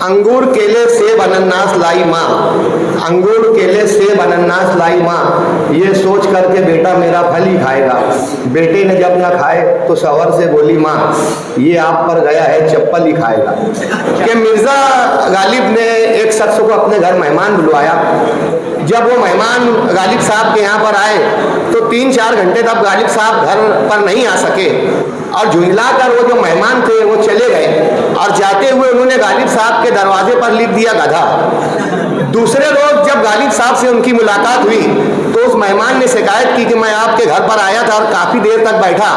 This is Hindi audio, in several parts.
अंगूर केले सेब अनन्नास लाई माँ, अंगूर केले सेब अनन्नास लाई माँ, ये सोच करके बेटा मेरा फल ही खाएगा। बेटे ने जब ना खाए तो सवर से बोली माँ, ये आप पर गया है चप्पल ही खाएगा। कि मिर्ज़ा गालिब ने एक शख्स को अपने घर मेहमान बुलवाया। जब वो मेहमान गालिब साहब के यहाँ पर आए तो 3-4 घंटे तक गालिब साहब घर पर नहीं आ सके और झुंझला कर वो जो मेहमान थे वो चले गए और जाते हुए उन्होंने गालिब साहब के दरवाजे पर लिख दिया गधा। दूसरे रोज जब गालिब साहब से उनकी मुलाकात हुई तो उस मेहमान ने शिकायत की कि मैं आपके घर पर आया था और काफ़ी देर तक बैठा,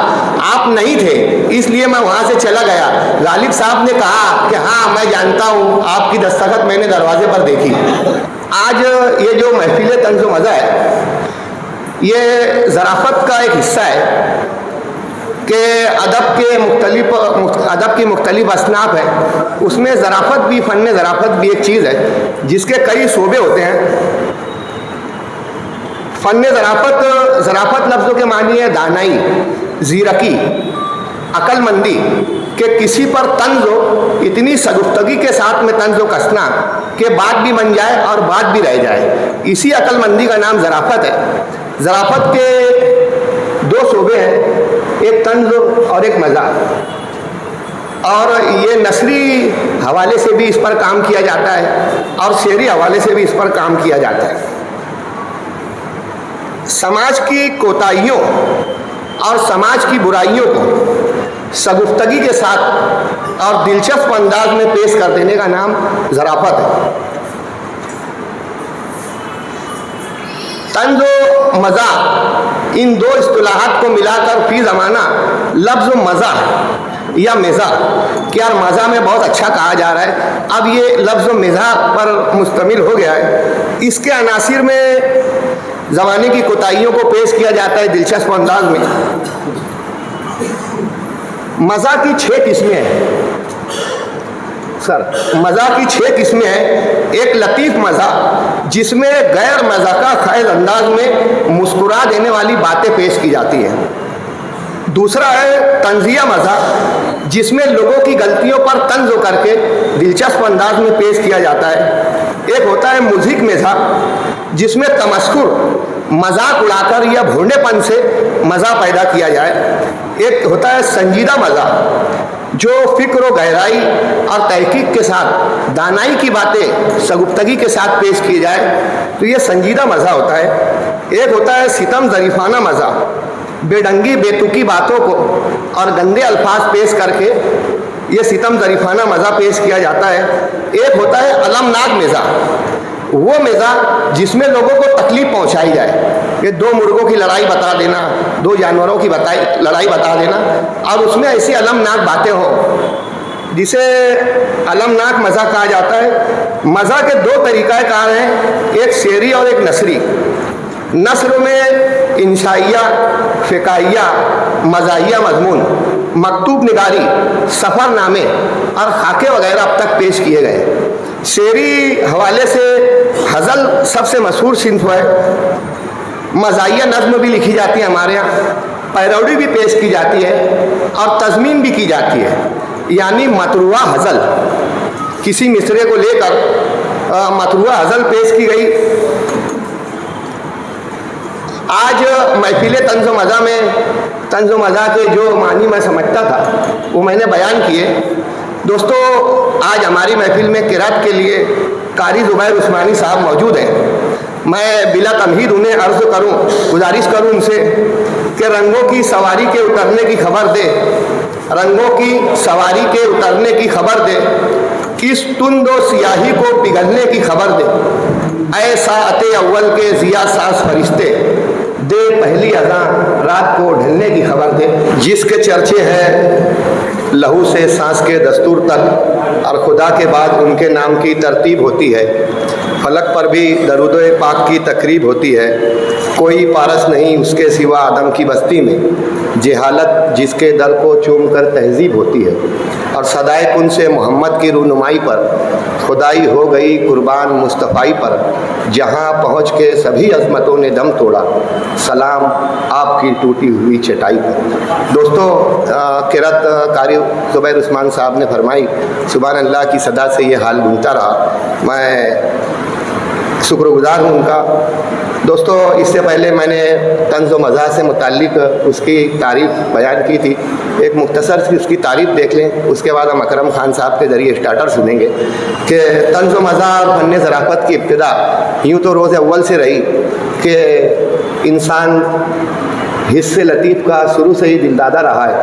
आप नहीं थे, इसलिए मैं वहाँ से चला गया। गालिब साहब ने कहा कि हाँ मैं जानता हूँ, आपकी दस्तखत मैंने दरवाजे पर देखी। आज ये जो महफिल तंज़ो मज़ा है ये ज़राफ़त का एक हिस्सा है कि अदब की मुख्तलिफ असनाफ है, उसमें ज़राफ़त भी, फ़न ज़राफ़त भी एक चीज़ है जिसके कई शोबे होते हैं। फ़न ज़राफ़त लफ्ज़ों के मानी है दानाई, ज़ीरकी, अक्लमंदी कि किसी पर तंज़ हो, इतनी सगुफ्तगी के साथ में तंज़ कसना कि बात भी बन जाए और बात भी रह जाए, इसी अक्लमंदी का नाम ज़राफ़त है। ज़राफ़त के 2 शोबे हैं, एक तंज़ और एक मज़ाक। और ये नसरी हवाले से भी इस पर काम किया जाता है और शेरी हवाले से भी इस पर काम किया जाता है। समाज की कोताहियों और समाज की बुराइयों को सगुफ्तगी के साथ और दिलचस्प अंदाज में पेश कर देने का नाम ज़राफ़त है। तंज़ व मज़ाक, इन 2 इस्तिलाहात को मिलाकर फी ज़माना लफ्ज़ मज़ा या मिज़ा कि यार मज़ा में बहुत अच्छा कहा जा रहा है, अब ये लफ्ज़ मिज़ा पर मुश्तमिल हो गया है। इसके अनासिर में ज़माने की कोताहियों को पेश किया जाता है दिलचस्प अंदाज में। मज़ा की 6 किस्में हैं सर, मज़ा की 6 किस्में हैं। एक लतीफ़ मज़ा जिसमें गैर मज़ाका ख़ैज़ अंदाज में मुस्कुरा देने वाली बातें पेश की जाती हैं। दूसरा है तंज़िया मज़ा जिसमें लोगों की गलतियों पर तंज़ करके दिलचस्प अंदाज में पेश किया जाता है। एक होता है मुज़िक मज़ा जिसमें तमस्कुर, मजाक उड़ाकर या भोंडेपन से मज़ा पैदा किया जाए। एक होता है संजीदा मज़ा जो फ़िक्र व गहराई और तहकीक के साथ दानाई की बातें सगुफ्तगी के साथ पेश की जाए, तो ये संजीदा मज़ा होता है। एक होता है सितम ज़रीफ़ाना मज़ा, बेढंगी बेतुकी बातों को और गंदे अल्फाज पेश करके ये सितम ज़रीफ़ाना मज़ा पेश किया जाता है। एक होता है अलमनाक मज़ा, वो मज़ा जिसमें लोगों को तकलीफ़ पहुंचाई जाए, ये 2 मुर्गों की लड़ाई बता देना, 2 जानवरों की लड़ाई बता देना और उसमें ऐसी अलमनाक बातें हो जिसे अलमनाक मज़ा कहा जाता है। मज़ा के 2 तरीक़ाकार हैं, एक शेरी और एक नसरी। नस्र में इंशाइया, फ़िकाइया, मज़ाहिया मज़मून, मकतूब निगारी, सफ़रनामे और खाके वगैरह अब तक पेश किए गए। शेरी हवाले से हज़ल सबसे मशहूर सिंफ है। मज़ाहिया नज़्म भी लिखी जाती है हमारे यहाँ, पैरोडी भी पेश की जाती है और तज़मीन भी की जाती है, यानी मतरुआ हज़ल। किसी मिसरे को लेकर मतरुआ हज़ल पेश की गई। आज महफिल तंज़ व मज़ा में तंज़ व मज़ा के जो मानी मैं समझता था वो मैंने बयान किए। दोस्तों, आज हमारी महफिल में क़िरात के लिए कारी ज़ुबैर उस्मानी साहब मौजूद हैं। मैं बिला तमहीद उन्हें अर्ज़ करूं, गुजारिश करूं उनसे कि रंगों की सवारी के उतरने की खबर दे, रंगों की सवारी के उतरने की खबर दे, इस तुंद व सियाही को पिघलने की खबर दे। ऐसा अते अव्वल के ज़िया सास फरिश्ते दे, पहली अज़ां रात को ढलने की खबर दे। जिसके चर्चे हैं लहू से सांस के दस्तूर तक और खुदा के बाद उनके नाम की तरतीब होती है। फलक पर भी दरूद पाक की तकरीब होती है। कोई पारस नहीं उसके सिवा आदम की बस्ती में, जेहालत जिसके दर को चूम कर तहजीब होती है। और सदाए कुन से मोहम्मद की रूनुमाई पर खुदाई हो गई कुर्बान मुस्तफ़ाई पर, जहाँ पहुँच के सभी अज़मतों ने दम तोड़ा, सलाम आपकी टूटी हुई चटाई पर। दोस्तों, किरत कारी ज़ुबैर उस्मान साहब ने फरमाई, सुभान अल्लाह की सदा से ये हाल गूंजता रहा। मैं शुक्रगुज़ार हूँ उनका। दोस्तों, इससे पहले मैंने तंज़ व मज़ा से मुताल्लिक़ उसकी तारीफ़ बयान की थी। एक मुख्तसर सी उसकी तारीफ़ देख लें, उसके बाद हम अकरम खान साहब के ज़रिए स्टार्टर सुनेंगे कि तंज़ व मज़ा और फ़न ज़राफ़त की इब्तिदा यूँ तो रोज़ अव्वल से रही कि इंसान हिस्से लतीफ़ का शुरू से ही दिलदादा रहा है,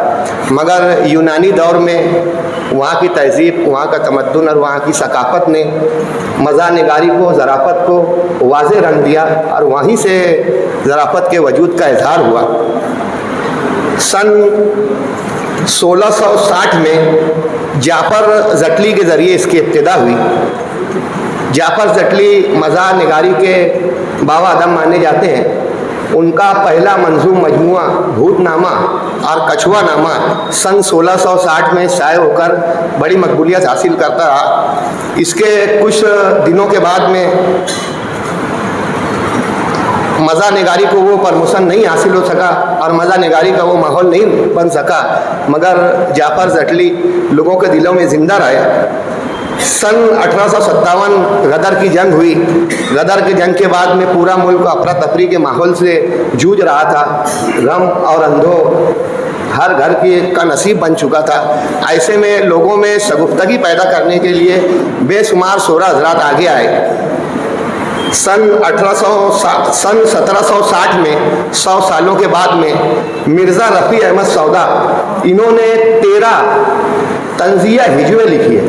मगर यूनानी दौर में वहाँ की तहज़ीब, वहाँ का तमद्दुन और वहाँ की सकाफ़त ने मज़ा निगारी को, ज़राफ़त को वाज़े रंग दिया और वहीं से ज़राफ़त के वजूद का इज़हार हुआ। सन 1660 में जाफ़र ज़टली के ज़रिए इसकी इब्तिदा हुई। जाफ़र ज़टली मज़ा निगारी के बाबा आदम माने जाते हैं। उनका पहला मंजूम मजमुआ भूतनामा और कछुआ नामा सन 1660 में शाये होकर बड़ी मकबूलियत हासिल करता रहा। इसके कुछ दिनों के बाद में मज़ा निगारी को वो प्रमोशन नहीं हासिल हो सका और मज़ा निगारी का वो माहौल नहीं बन सका, मगर जाफ़र ज़टली लोगों के दिलों में ज़िंदा रहे। सन 1857 गदर की जंग हुई। गदर की जंग के बाद में पूरा मुल्क अफरा तफरी के माहौल से जूझ रहा था। गम और अंधो हर घर का नसीब बन चुका था। ऐसे में लोगों में शगुफ्तगी पैदा करने के लिए बेशुमार शोरा हज़रात आगे आए। सन 1760 में 100 सालों के बाद में मिर्ज़ा रफ़ी अहमद सौदा, इन्होंने 13 तंज़िया हिजवे लिखी है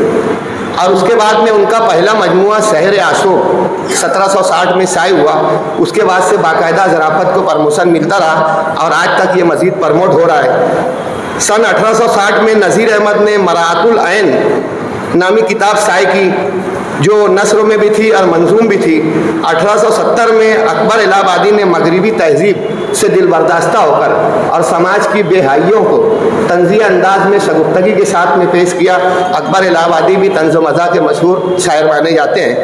और उसके बाद में उनका पहला मजमुआ शहर आशोक 1760 में शाये हुआ। उसके बाद से बाकायदा ज़राफ़त को प्रमोशन मिलता रहा और आज तक ये मज़ीद प्रमोट हो रहा है। सन 1860 में नज़ीर अहमद ने मराअतुल ऐन नामी किताब शाये की, जो नस्र में भी थी और मंजूम भी थी। 1870 में अकबर इलाहाबादी ने मगरिबी तहज़ीब से दिलबर्दाश्ता होकर और समाज की बेहाइयों को तंज़िया अंदाज में शगुफ्तगी के साथ में पेश किया। अकबर इलाहाबादी भी तंज़ व मज़ा के मशहूर शायर माने जाते हैं।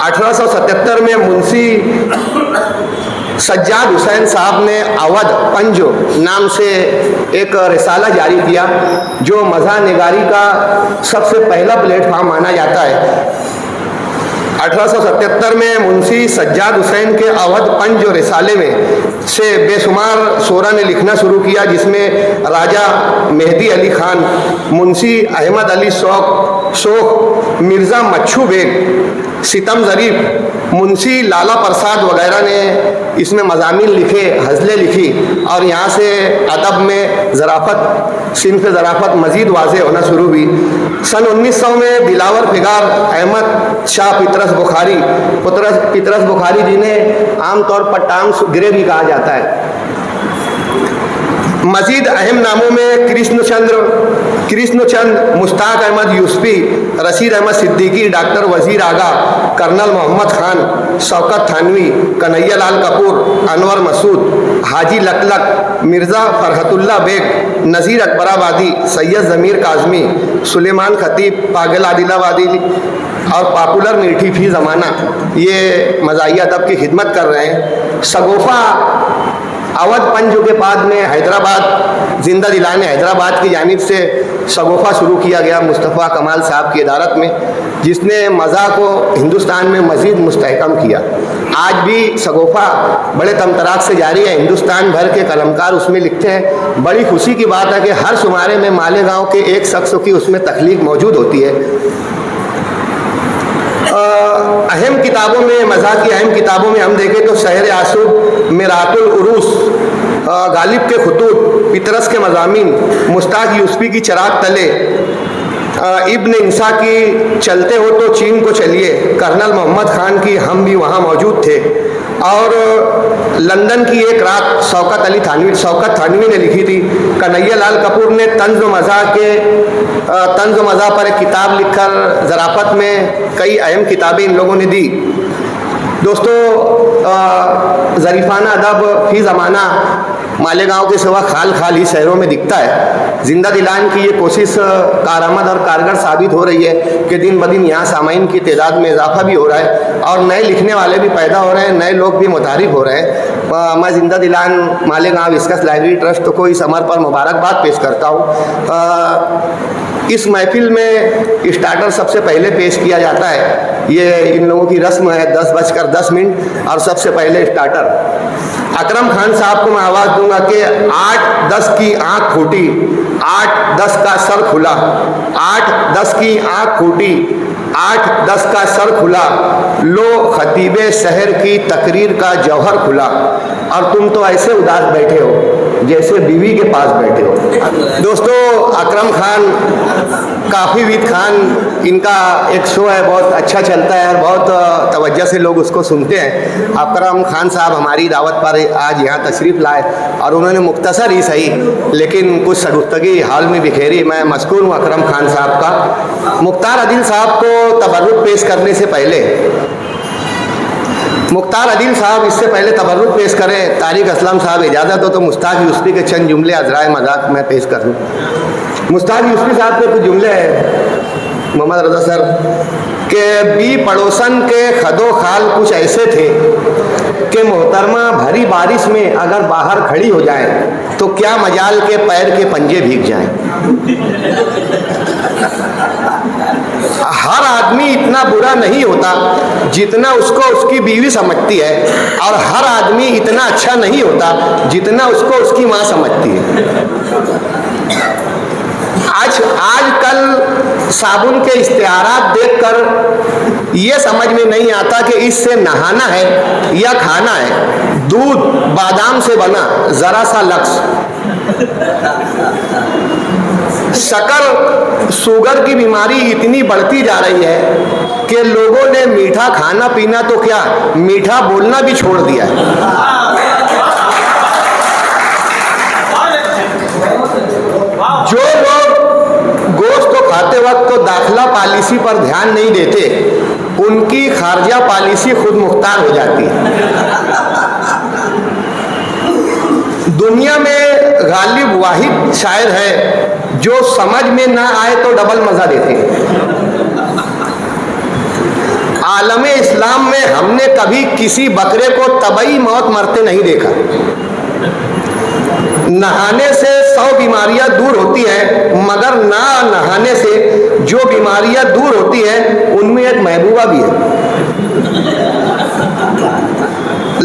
1877 में मुंशी सज्जाद हुसैन साहब ने अवध पंजो नाम से एक रिसाला जारी किया, जो मज़ा निगारी का सबसे पहला प्लेटफार्म माना जाता है। 1877 में मुंशी सज्जाद हुसैन के अवध पंज रिसाले में से बेशुमार शोरा ने लिखना शुरू किया, जिसमें राजा मेहदी अली खान, मुंशी अहमद अली शोख, मिर्ज़ा मच्छू बेग, सितम ज़रीफ, मुंशी लाला प्रसाद वगैरह ने इसमें मज़ामीन लिखे, हज़लें लिखी और यहाँ से अदब में ज़राफ़त, सिन्फ़ ज़राफ़त मज़ीद वाज़े होना शुरू हुई। सन 1900 में दिलावर फिगार अहमद शाह पितरस बुखारी जिन्हें आमतौर पर टांग्स गिरे भी कहा जाता है। मज़ीद अहम नामों में कृष्णचंद, मुश्ताक अहमद यूसुफी, रशीद अहमद सिद्दीकी, डॉक्टर वज़ीर आगा, कर्नल मोहम्मद खान, शौकत थानवी, कन्हैया लाल कपूर, अनवर मसूद, हाजी लकलक, मिर्ज़ा फरहतुल्ला बेग, नज़ीर अकबराबादी, सैयद ज़मीर काज़मी, सुलेमान खतीब, पागल आदिलाबादी और पॉपुलर मीठी फी ज़माना, ये मज़ाही अदब की खिदमत कर रहे हैं। शगुफ़ा अवध पंजो के बाद में हैदराबाद जिंदा दिलाने हैदराबाद की जानिब से शगुफ़ा शुरू किया गया मुस्तफ़ा कमाल साहब की इदारत में, जिसने मज़ा को हिंदुस्तान में मज़ीद मुस्तहकम किया। आज भी शगुफ़ा बड़े तमतराक से जारी है। हिंदुस्तान भर के कलमकार उसमें लिखते हैं। बड़ी खुशी की बात है कि हर शुमारे में मालेगांव के एक शख्स की उसमें तख्लीक मौजूद होती है। अहम किताबों में, मज़ा की अहम किताबों में हम देखें तो शहर आशूब, मिरातुल उरूस, गालिब के खुतूत, पितरस के मज़ामीन, मुश्ताक यूसुफी की चराग तले, इब्न इंसा की चलते हो तो चीन को चलिए, कर्नल मोहम्मद खान की हम भी वहाँ मौजूद थे, और लंदन की एक रात शौकत थानवी ने लिखी थी। कन्हैया लाल कपूर ने तंज़ मज़ा पर एक किताब लिखकर ज़राफ़त में कई अहम किताबें इन लोगों ने दी। दोस्तों, ज़रीफ़ाना अदब फी ज़माना मालेगांव के सिवा खाल खाल ही शहरों में दिखता है। जिंदा दिलान की ये कोशिश कारआमद और कारगर साबित हो रही है कि दिन ब दिन यहाँ सामाइन की तादाद में इजाफा भी हो रहा है और नए लिखने वाले भी पैदा हो रहे हैं, नए लोग भी मुतारिफ हो रहे हैं। मैं जिंदा दिलान मालेगांव विस्कस लाइब्रेरी ट्रस्ट को इस अमर पर मुबारकबाद पेश करता हूँ। इस महफिल में स्टार्टर सबसे पहले पेश किया जाता है। ये इन लोगों की रस्म है, 10:10 और सबसे पहले स्टार्टर। अकरम खान साहब को मैं आवाज़ दूंगा कि 8-10 की आँख फूटी, 8-10 का सर खुला, 8-10 की आँख फूटी, 8-10 का सर खुला, लो खतीबे शहर की तकरीर का जौहर खुला। और तुम तो ऐसे उदास बैठे हो जैसे बीवी के पास बैठे हो। दोस्तों, अकरम खान काफ़ी विद खान इनका एक शो है, बहुत अच्छा चलता है और बहुत तवज्जो से लोग उसको सुनते हैं। अकरम खान साहब हमारी दावत पर आज यहाँ तशरीफ़ लाए और उन्होंने मुख्तसर ही सही लेकिन कुछ सगुफ्तगी हाल में बिखेरी। मैं मशकूर हूँ अकरम खान साहब का। मुख्तार अदील साहब को तबर्रुक पेश करने से पहले, मुख्तार अदील साहब इससे पहले तबर्रुक पेश करें, तारिक असलम साहब इजाज़त हो तो मुश्ताक यूसुफ़ी के चंद जुमले अज़राए मज़ाक में पेश कर दूँ। मुश्ताक यूसुफ़ी साहब के कुछ जुमले हैं, मोहम्मद रज़ा सर के बी पड़ोसन के खदो खाल कुछ ऐसे थे कि मोहतरमा भरी बारिश में अगर बाहर खड़ी हो जाए तो क्या मजाल के पैर के पंजे भीग जाएं। हर आदमी इतना बुरा नहीं होता जितना उसको उसकी बीवी समझती है और हर आदमी इतना अच्छा नहीं होता जितना उसको उसकी माँ समझती है। आजकल साबुन के इश्तिहारात देखकर ये समझ में नहीं आता कि इससे नहाना है या खाना है। दूध बादाम से बना, जरा सा लक्स। शक्कर शुगर की बीमारी इतनी बढ़ती जा रही है कि लोगों ने मीठा खाना पीना तो क्या, मीठा बोलना भी छोड़ दिया है। जो लोग गोश्त तो खाते वक्त तो दाखिला पॉलिसी पर ध्यान नहीं देते, उनकी खारजा पॉलिसी खुद मुख्तार हो जाती है। दुनिया में गालिब वाहिद शायर है जो समझ में ना आए तो डबल मजा देते हैं। आलम इस्लाम में हमने कभी किसी बकरे को तबई मौत मरते नहीं देखा। नहाने से 100 बीमारियां दूर होती हैं, मगर ना नहाने से जो बीमारियां दूर होती हैं उनमें एक महबूबा भी है।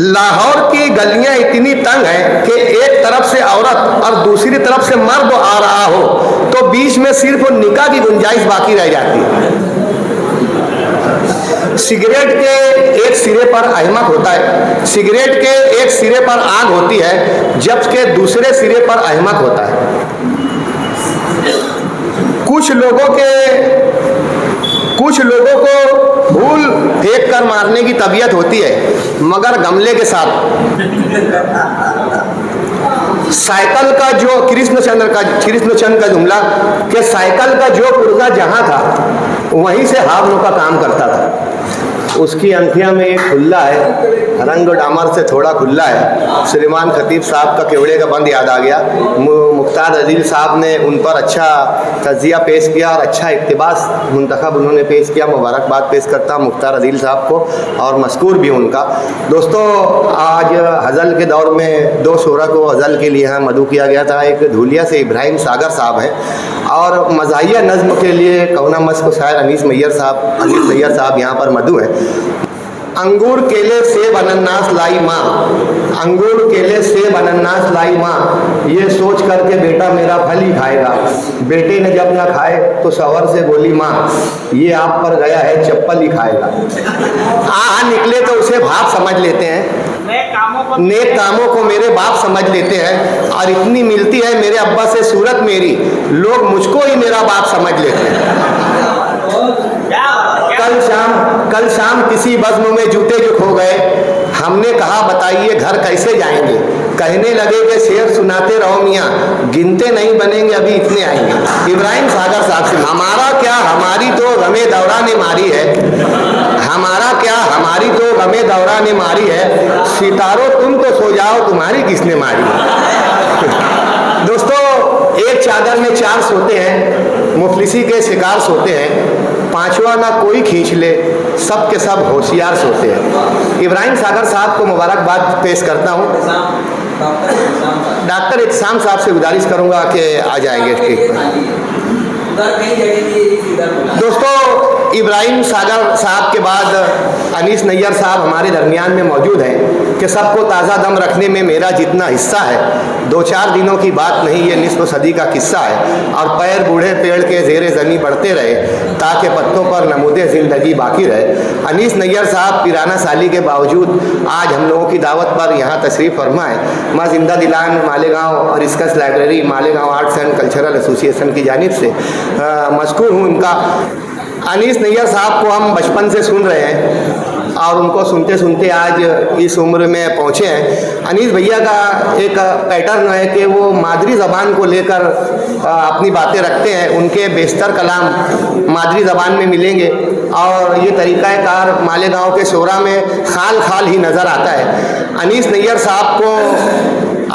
लाहौर की गलियां इतनी तंग हैं कि एक तरफ से औरत और दूसरी तरफ से मर्द आ रहा हो तो बीच में सिर्फ निकाह की गुंजाइश बाकी रह जाती है। सिगरेट के एक सिरे पर अहमक होता है, सिगरेट के एक सिरे पर आग होती है जबकि दूसरे सिरे पर अहमक होता है। कुछ लोगों को भूल फेंक कर मारने की तबीयत होती है मगर गमले के साथ। साइकिल का जो कृष्णचंद्र का जुमला कि साइकिल का जो पुर्जा जहां था वहीं से हावनों का काम करता था। उसकी अंथिया में एक खुल्ला है, रंग डामर से थोड़ा खुल्ला है। श्रीमान खतीब साहब का केवड़े का बंद याद आ गया। मुख्तार अदील साहब ने उन पर अच्छा तजिया पेश किया और अच्छा इक़्तिबास मुंतखब उन्होंने पेश किया। मुबारकबाद पेश करता हूँ मुख्तार अदील साहब को और मशकूर भी उनका। दोस्तों, आज हज़ल के दौर में 2 शोरा को हज़ल के लिए यहाँ मदऊ किया गया था। एक धूलिया से इब्राहिम सागर साहब हैं और मज़ाहिया नज़्म के लिए कौना मस को शायर अनीस मैयर साहब यहाँ पर मदऊ हैं। अंगूर केले सेब अनन्नास लाई माँ, अंगूर केले सेब अनन्नास लाई माँ, ये सोच करके बेटा मेरा फल ही खाएगा। बेटे ने जब ना खाए तो शौहर से बोली माँ, ये आप पर गया है चप्पल ही खाएगा। निकले तो उसे बाप समझ लेते हैं, नेक कामों को मेरे बाप समझ लेते हैं और इतनी मिलती है मेरे अब्बा से सूरत मेरी, लोग मुझको ही मेरा बाप समझ लेते हैं। कल शाम किसी बज़्म में जूते जो खो गए, हमने कहा बताइए घर कैसे जाएंगे। कहने लगे कि शेर सुनाते रहो मियाँ, गिनते नहीं बनेंगे अभी इतने आएंगे। इब्राहिम सागर साहब से हमारा क्या, हमारी तो रमे दौरा ने मारी है। हमारा क्या, हमारी हमारी तो गमे दौरा ने मारी है, सितारों तुम तो सो जाओ तुम्हारी किसने मारी। दोस्तों, एक चादर में चार सोते हैं, मुफलिसी के शिकार सोते हैं, पांचवा ना कोई खींच ले, सब के सब होशियार सोते हैं। इब्राहिम सागर साहब को मुबारकबाद पेश करता हूँ। डॉक्टर इत्साम साहब से गुजारिश करूँगा कि आ जाएंगे स्टेज पर। दोस्तों, इब्राहिम सागर साहब के बाद अनीस नैयर साहब हमारे दरमियान में मौजूद हैं कि सबको ताज़ा दम रखने में मेरा जितना हिस्सा है, 2-4 दिनों की बात नहीं, ये निस्फ सदी का किस्सा है। और पैर बूढ़े पेड़ के ज़ेरे ज़मी बढ़ते रहे ताकि पत्तों पर नमूदे ज़िंदगी बाकी रहे। अनीस नैयर साहब पिराना साली के बावजूद आज हम लोगों की दावत पर यहाँ तशरीफ़ फरमा है। माँ जिंदा दिलान मालेगांव और इसकस library Malegaon arts and cultural association की जानिब से मशकूर हूँ इनका। अनीस नैयर साहब को हम बचपन से सुन रहे हैं और उनको सुनते सुनते आज इस उम्र में पहुँचे हैं। अनीस भैया का एक पैटर्न है कि वो मादरी ज़बान को लेकर अपनी बातें रखते हैं। उनके बेशतर कलाम मादरी ज़बान में मिलेंगे और ये तरीक़ाकार मालेगांव के शोरा में खाल खाल ही नज़र आता है। अनीस नैयर साहब को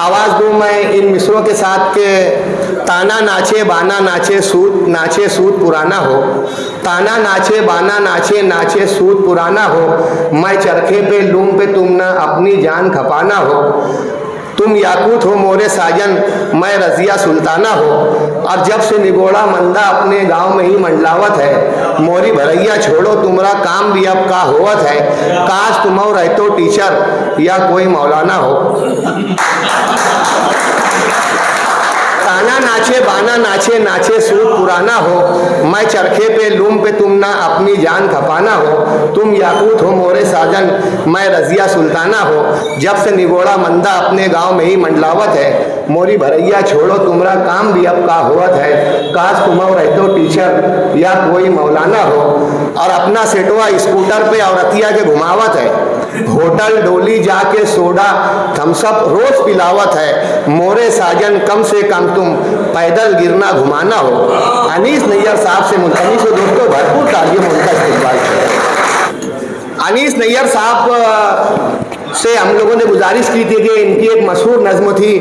आवाज़ दूँ मैं इन मिसरों के साथ के ताना नाचे बाना नाचे सूद पुराना हो, ताना नाचे बाना नाचे नाचे सूद पुराना हो, मैं चरखे पे लूम पे तुम ना अपनी जान खपाना हो, तुम याकूत हो मोरे साजन मैं रज़िया सुल्ताना हो, और जब से निगोड़ा मंदा अपने गांव में ही मंडलावत है, मोरी भरैया छोड़ो तुम्हारा काम भी अब का होवत है, काश तुम रहतो टीचर या कोई मौलाना हो। ताना नाचे बाना नाचे नाचे सूद पुराना हो, मैं चरखे पे लूम पे तुम ना अपनी जान खपाना हो, तुम याकूत हो मोरे साजन मैं रज़िया सुल्ताना हो, जब से निगोड़ा मंदा अपने गांव में ही मंडलावत है, मोरी भरैया छोड़ो तुम्हारा काम भी अब का होवत है, काश तुम रहतो टीचर या कोई मौलाना हो। और अपना सेटवा स्कूटर पे औरतिया के घुमावत है, होटल डोली जाके सोडा थम्सअप रोज पिलावत है, मोरे साजन कम से कम तुम पैदल गिरना घुमाना हो। अनीस नैयर साहब से मुल्तमिस हो दोस्तों, भरपूर तालियों उनका इस्तेमाल करें। अनीस नैयर साहब से हम लोगों ने गुजारिश की थी कि इनकी एक मशहूर नज़्म थी,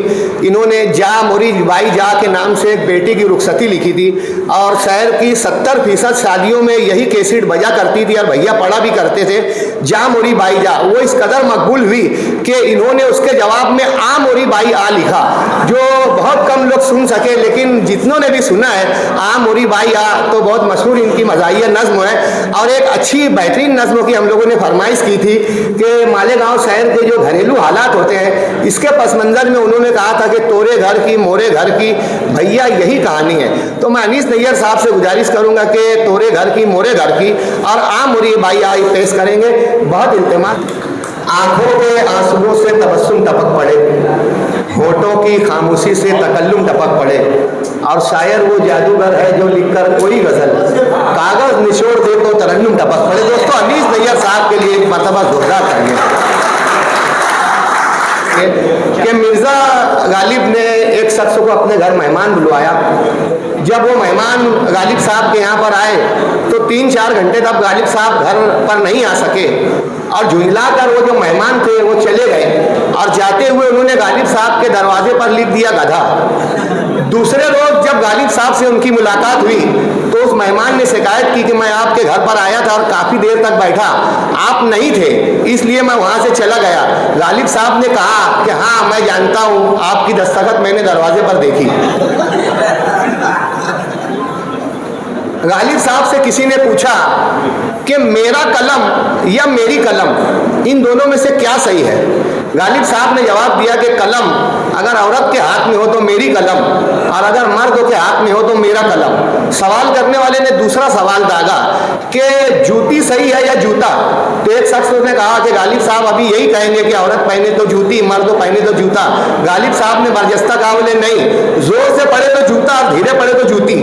इन्होंने जा मोरी बाई जा के नाम से एक बेटी की रुखसती लिखी थी और शहर की 70% शादियों में यही कैसेट बजा करती थी और भैया पढ़ा भी करते थे, जा मोरी बाई जा। वो इस कदर मकबूल हुई कि इन्होंने उसके जवाब में आ मोरी बाई आ लिखा, जो बहुत कम लोग सुन सके, लेकिन जितनों ने भी सुना है आ मोरी बाई आ, तो बहुत मशहूर इनकी मज़ाहिया नज़्म है। और एक अच्छी बेहतरीन नज़्म की हम लोगों ने फरमाइश की थी कि मालेगांव शहर के जो घरेलू हालात होते हैं, इसके पस मंज़र में उन्होंने कहा था कि तोरे घर की मोरे घर की भैया यही कहानी है। तो मैं अनीस नैयर साहब से गुजारिश करूंगा कि तोरे घर की मोरे घर की और आ मोरी बाई आई पेश करेंगे। बहुत इल्तिमास। आंखों के आंसुओं से तबस्सुम टपक पड़े, होठों की खामोशी से तकल्लुम टपक पड़े, और शायर वो जादूगर है जो लिखकर कोई गजल कागज निचोड़ दे तो तरन्नुम टपक पड़े। दोस्तों, अनीस नैयर साहब के लिए एक मरतबा जोरदार करेंगे कि मिर्ज़ा गालिब ने एक शख्स को अपने घर मेहमान बुलवाया। जब वो मेहमान गालिब साहब के यहाँ पर आए तो 3-4 घंटे तक गालिब साहब घर पर नहीं आ सके और झुंझला कर वो जो मेहमान थे वो चले गए, और जाते हुए उन्होंने गालिब साहब के दरवाजे पर लिख दिया गधा। दूसरे रोज जब गालिब साहब से उनकी मुलाकात हुई तो उस मेहमान ने शिकायत की कि मैं आपके घर पर आया था और काफ़ी देर तक बैठा, आप नहीं थे, इसलिए मैं वहाँ से चला गया। गालिब साहब ने कहा कि हाँ मैं जानता हूँ, आपकी दस्तखत मैंने दरवाजे पर देखी। गालिब साहब से किसी ने पूछा कि मेरा कलम या मेरी कलम, इन दोनों में से क्या सही है? गालिब साहब ने जवाब दिया कि कलम अगर औरत के हाथ में हो तो मेरी कलम, और अगर मर्द के हाथ में हो तो मेरा कलम। सवाल करने वाले ने दूसरा सवाल दागा कि जूती सही है या जूता? तो एक शख्स ने कहा कि गालिब साहब अभी यही कहेंगे कि औरत पहने तो जूती, मर्द पहने तो जूता। गालिब साहब ने बरजस्ता कहा, बोले नहीं, जोर से पड़े तो जूता और धीरे पड़े तो जूती।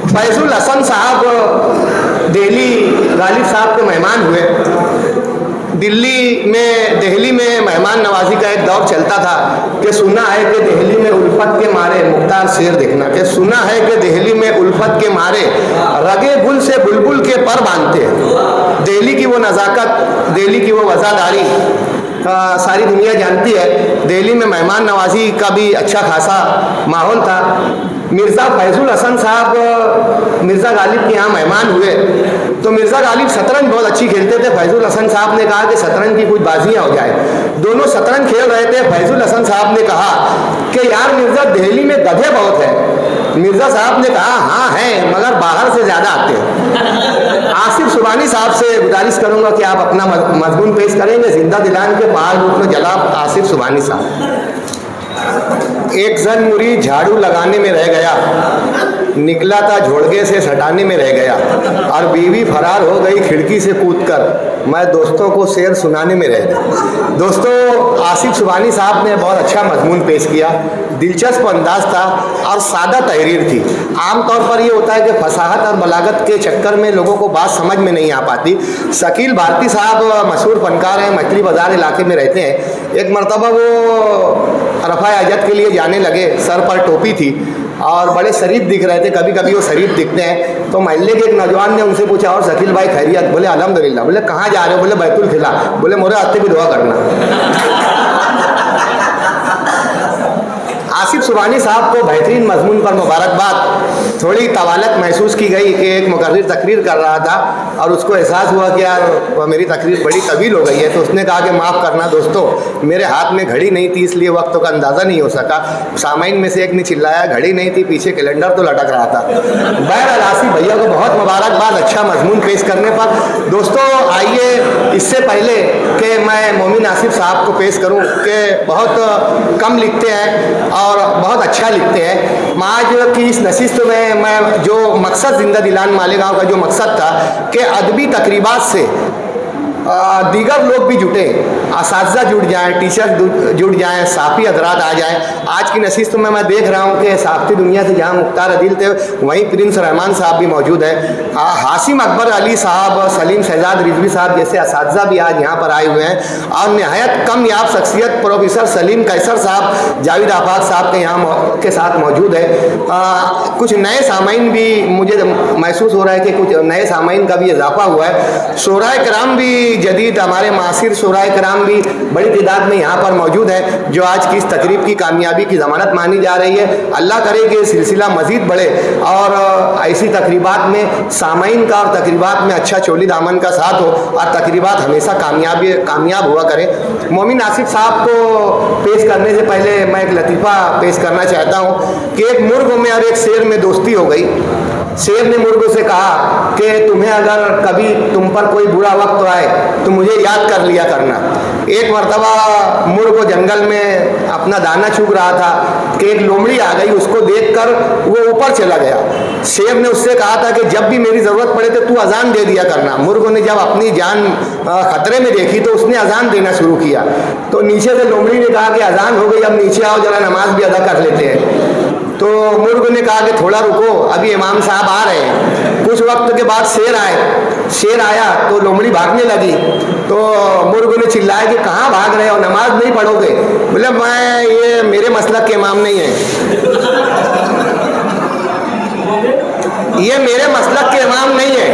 फैजुल हसन साहब दिल्ली गालिब साहब के मेहमान हुए। दिल्ली में मेहमान नवाजी का एक दौर चलता था कि सुना है कि दिल्ली में उल्फत के मारे मुख्तार शेर देखना कि सुना है कि दिल्ली में उल्फत के मारे रगे गुल से बुलबुल के पर बांधते हैं। दिल्ली की वो नज़ाकत, दिल्ली की वो वज़ादारी सारी दुनिया जानती है। दिल्ली में मेहमान नवाजी का भी अच्छा खासा माहौल था। मिर्ज़ा फैजुल हसन साहब मिर्ज़ा गालिब के यहाँ मेहमान हुए तो मिर्ज़ा गालिब शतरंज बहुत अच्छी खेलते थे। फैजुल हसन साहब ने कहा कि शतरंज की कुछ बाजियाँ हो जाए। दोनों शतरंज खेल रहे थे। फैजुल हसन साहब ने कहा कि यार मिर्ज़ा, दिल्ली में गधे बहुत हैं। मिर्ज़ा साहब ने कहा हाँ हैं, मगर बाहर से ज़्यादा आते हैं। आसिफ सुबानी साहब से गुजारिश करूँगा कि आप अपना मजमून पेश करेंगे। जिंदा दिलान के पहाड़ रूप में जनाब आसिफ सुबानी साहब। एक जन मुरी झाड़ू लगाने में रह गया, निकला था झोड़गे से सटाने में रह गया, और बीवी फरार हो गई खिड़की से कूदकर, मैं दोस्तों को शेर सुनाने में रह गया। दोस्तों, आसिफ सुबानी साहब ने बहुत अच्छा मजमून पेश किया। दिलचस्प अंदाज था और सादा तहरीर थी। आमतौर पर ये होता है कि फसाहत और बलागत के चक्कर में लोगों को बात समझ में नहीं आ पाती। शकील भारती साहब मशहूर फनकार हैं, मछली बाज़ार इलाके में रहते हैं। एक मरतबा वो रफ़ा अजद के लिए जाने लगे, सर पर टोपी थी और बड़े शरीफ दिख रहे थे। कभी कभी वो शरीफ दिखते हैं। तो महल्ले के एक नौजवान ने उनसे पूछा, और शकील भाई खैरियत? बोले अल्हम्दुलिल्लाह। बोले कहाँ जा रहे हो? बोले बैतुल खिला। बोले मोरे हत्ते की दुआ करना। आसिफ सुबानी साहब को बेहतरीन मजमून पर मुबारकबाद। थोड़ी तवालत महसूस की गई कि एक मुकर्रिर तकरीर कर रहा था और उसको एहसास हुआ कि यार मेरी तकरीर बड़ी तवील हो गई है। तो उसने कहा कि माफ़ करना दोस्तों, मेरे हाथ में घड़ी नहीं थी इसलिए वक्त का अंदाज़ा नहीं हो सका। सामाइन में से एक ने चिल्लाया घड़ी नहीं थी, पीछे कैलेंडर तो लटक रहा था। बहरहाल आसिफ भैया को बहुत मुबारकबाद अच्छा मजमून पेश करने पर। दोस्तों आइए, इससे पहले कि मैं मोमिन आसिफ साहब को पेश करूँ कि बहुत कम लिखते हैं और बहुत अच्छा लिखते हैं। आज की इस नशिस्त में मैं जो मकसद जिंदा दिलान मालेगांव का जो मकसद था कि अदबी तकरीबात से दीगर लोग भी जुटे, असातिज़ा जुट जाएं, टीचर जुट जाएं, साफ़ी हजरात आ जाएं। आज की नशिस्त में मैं देख रहा हूं कि साफ़ी दुनिया से जहां मुख्तार अदील थे वहीं प्रिंस रहमान साहब भी मौजूद हैं। हाशिम अकबर अली साहब, सलीम शहजाद रिजवी साहब जैसे असातिज़ा भी आज यहाँ पर आए हुए हैं। और नहायत कम याब शख्सियत प्रोफेसर सलीम कैसर साहब, जावेद आफाक साहब के यहाँ के साथ मौजूद है। कुछ नए सामाइन भी मुझे महसूस हो रहा है कि कुछ नए सामाइन का भी इजाफा हुआ है। शोराए कराम भी जदीद, हमारे मासिर शोराए कराम भी बड़ी तादाद में यहाँ पर मौजूद है, जो आज की इस तकरीब की कामयाबी की ज़मानत मानी जा रही है। अल्लाह करे कि सिलसिला मज़ीद बढ़े और ऐसी तकरीबात में सामाइन का और तकरीबात में अच्छा चोली दामन का साथ हो और तकरीबात हमेशा कामयाब हुआ करें। मोमिन आसिफ साहब को पेश करने से पहले मैं एक लतीफ़ा पेश करना चाहता हूँ कि एक मुर्ग में और एक शेर में दोस्ती हो गई। शेर ने मुर्ग से कहा कि तुम्हें अगर कभी तुम पर कोई बुरा वक्त आए तो मुझे याद कर लिया करना। एक मरतबा मुर्ग जंगल में अपना दाना चुग रहा था कि एक लोमड़ी आ गई, उसको देखकर वो ऊपर चला गया। शेर ने उससे कहा था कि जब भी मेरी ज़रूरत पड़े तो तू अजान दे दिया करना। मुर्ग ने जब अपनी जान खतरे में देखी तो उसने अजान देना शुरू किया। तो नीचे से लोमड़ी ने कहा कि अजान हो गई, अब नीचे आओ जरा नमाज भी अदा कर लेते हैं। तो मुर्ग ने कहा कि थोड़ा रुको, अभी इमाम साहब आ रहे हैं। कुछ वक्त के बाद शेर आया तो लोमड़ी भागने लगी। तो मुर्ग ने चिल्लाया कि कहाँ भाग रहे हो, नमाज नहीं पढ़ोगे? बोले ये मेरे मसलक के इमाम नहीं है, ये मेरे मसलक के इमाम नहीं है।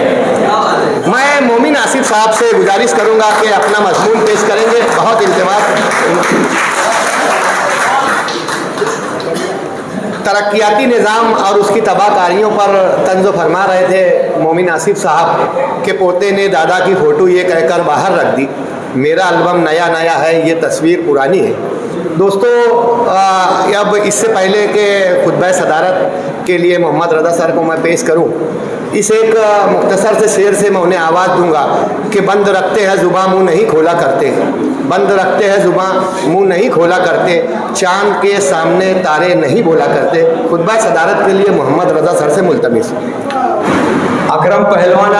मैं मोमिन आसिफ साहब से गुजारिश करूँगा कि अपना मजमून पेश करेंगे। बहुत इल्तिमास। तरक्याती निज़ाम और उसकी तबाहकारियों पर तंज़ फरमा रहे थे मोमिन आसिफ साहब के पोते ने दादा की फ़ोटो ये कहकर बाहर रख दी, मेरा एल्बम नया नया है, ये तस्वीर पुरानी है। दोस्तों, अब इससे पहले कि खुतबा सदारत के लिए मोहम्मद रज़ा सर को मैं पेश करूं, इस एक मुख्तसर से शेर से मैं उन्हें आवाज़ दूंगा कि बंद रखते हैं ज़ुबां मुँह नहीं खोला करते, बंद रखते हैं ज़ुबां मुँह नहीं खोला करते, चाँद के सामने तारे नहीं बोला करते। खुतबा सदारत के लिए मोहम्मद रज़ा सर से मुल्तमिस। अकरम पहलवान